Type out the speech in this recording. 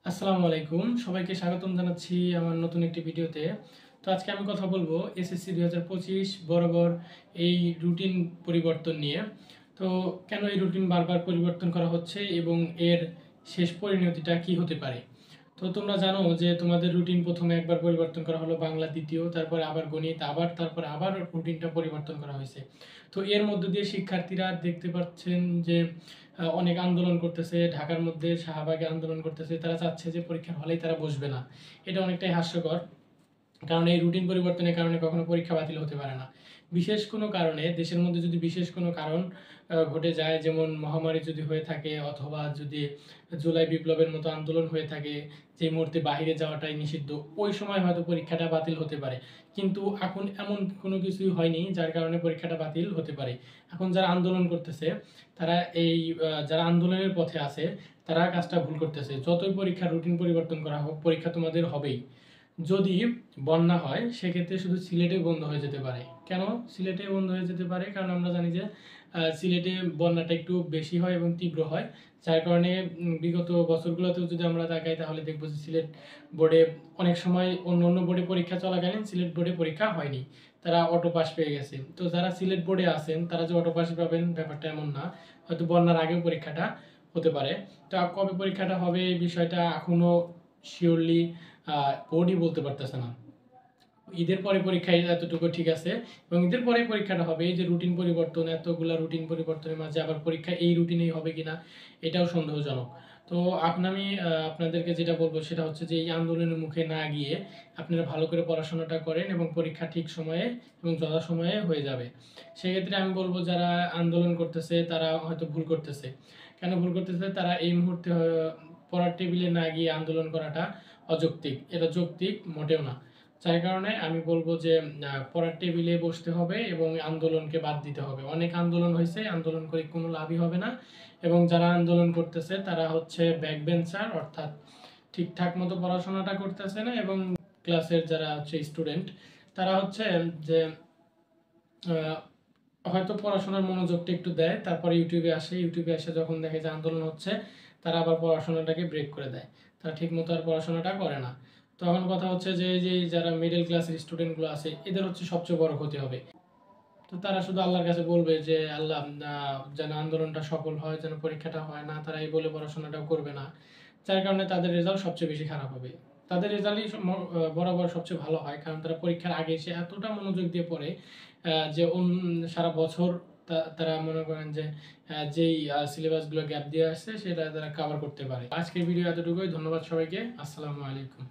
আসসালামু আলাইকুম, সবাইকে স্বাগতম জানাচ্ছি আমার নতুন একটি ভিডিওতে। তো আজকে আমি কথা বলবো এসএসসি 2025 বরাবর এই রুটিন পরিবর্তন নিয়ে। তো কেন এই রুটিন বারবার পরিবর্তন করা হচ্ছে এবং এর শেষ পরিণতিটা কি হতে পারে। তো তোমরা জানো যে তোমাদের রুটিন প্রথমে একবার পরিবর্তন করা হলো বাংলা, দ্বিতীয়, তারপরে আবার গণিত, তারপরে আবার রুটিনটা পরিবর্তন করা হয়েছে। তো এর মধ্য দিয়ে শিক্ষার্থীরা দেখতে পাচ্ছেন যে অনেক আন্দোলন করতেছে, ঢাকার মধ্যে শাহবাগে আন্দোলন করতেছে, তারা চাচ্ছে যে পরীক্ষার হলেই তারা বসবে না। এটা অনেকটাই হাস্যকর, কারণ এই রুটিন পরিবর্তনের কারণে কখনো পরীক্ষা বাতিল হতে পারে না। বিশেষ কোনো কারণে দেশের মধ্যে যদি বিশেষ কোনো কারণ ঘটে যায়, যেমন মহামারী যদি হয়ে থাকে, অথবা যদি জুলাই বিপ্লবের মতো আন্দোলন হয়ে থাকে, যে মুহূর্তে বাইরে যাওয়াটাই নিষিদ্ধ, ওই সময় হয়তো পরীক্ষাটা বাতিল হতে পারে। কিন্তু এখন এমন কোনো কিছুই হয়নি যার কারণে পরীক্ষাটা বাতিল হতে পারে। এখন যারা আন্দোলন করতেছে, তারা যারা আন্দোলনের পথে আছে, তারা কাজটা ভুল করতেছে। যতই পরীক্ষার রুটিন পরিবর্তন করা হোক, পরীক্ষা তোমাদের হবেই। যদি বন্যা হয় সেক্ষেত্রে শুধু সিলেটে বন্ধ হয়ে যেতে পারে। কেন সিলেটে বন্ধ হয়ে যেতে পারে? কারণ আমরা জানি যে সিলেটে বন্যাটা একটু বেশি হয় এবং তীব্র হয়, যার কারণে বিগত বছরগুলোতেও যদি আমরা তাকাই তাহলে দেখবো যে সিলেট বোর্ডে অনেক সময় অন্য অন্য বোর্ডে পরীক্ষা চলাকালীন সিলেট বোর্ডে পরীক্ষা হয়নি, তারা অটো পাস পেয়ে গেছে। তো যারা সিলেট বোর্ডে আছেন তারা যে অটো পাস পাবেন ব্যাপারটা এমন না, হয়তো বন্যার আগেও পরীক্ষাটা হতে পারে। তো কবে পরীক্ষাটা হবে এই বিষয়টা এখনো শিওরলি বোর্ডই বলতে পারতেছে না। ঈদের পরে পরীক্ষা এতটুকু ঠিক আছে, এবং ঈদের পরে পরীক্ষাটা হবে। এই যে রুটিন পরিবর্তন, এতগুলা রুটিন পরিবর্তনের মাঝে আবার পরীক্ষা এই রুটিনেই হবে কিনা, এটাও সন্দেহজনক। তো এখন আমি আপনাদেরকে যেটা বলবো সেটা হচ্ছে যে এই আন্দোলনের মুখে না গিয়ে আপনারা ভালো করে পড়াশোনাটা করেন এবং পরীক্ষা ঠিক সময়ে এবং যথাসময়ে হয়ে যাবে। সেক্ষেত্রে আমি বলবো যারা আন্দোলন করতেছে তারা হয়তো ভুল করতেছে। কেন ভুল করতেছে? তারা এই মুহূর্তে পড়ার টেবিলে না গিয়ে আন্দোলন করাটা অযৌক্তিক, এটা যৌক্তিক মোটেও না। যার কারণে আমি বলবো যে পড়ার টেবিলে বসতে হবে এবং আন্দোলনকে বাদ দিতে হবে। অনেক আন্দোলন হয়েছে, আন্দোলন করে কোনো লাভই হবে না। এবং যারা আন্দোলন করতেছে তারা হচ্ছে ব্যাক বেঞ্চার, অর্থাৎ ঠিকঠাক মতো পড়াশোনাটা করতেছে না। এবং ক্লাসের যারা হচ্ছে স্টুডেন্ট, তারা হচ্ছে যে আহ, হয়তো পড়াশোনার মনোযোগটা একটু দেয়, তারপরে ইউটিউবে এসে যখন দেখে যে আন্দোলন হচ্ছে, তারা আবার পড়াশোনাটাকে ব্রেক করে দেয়। তারা ঠিক মতো আর পড়াশোনাটা করে না। তখন কথা হচ্ছে যে যে যারা মিডল ক্লাসের স্টুডেন্টগুলো আছে, এদের হচ্ছে সবচেয়ে বড় ক্ষতি হবে। তো তারা শুধু আল্লাহর কাছে বলবে যে আল্লাহ, যেন আন্দোলনটা সফল হয়, যেন পরীক্ষাটা হয় না, তারা এই বলে পড়াশোনাটাও করবে না। যার কারণে তাদের রেজাল্ট সবচেয়ে বেশি খারাপ হবে। তাদের রেজাল্টই বরাবর সবচেয়ে ভালো হয়, কারণ তারা পরীক্ষার আগে এসে এতটা মনোযোগ দিয়ে পড়ে যে সারা বছর তারা মনে করেন যে যেই সিলেবাসগুলো গ্যাপ দিয়ে আসছে সেটা তারা কভার করতে পারে। আজকের ভিডিও এতটুকুই। ধন্যবাদ সবাইকে। আসসালামু আলাইকুম।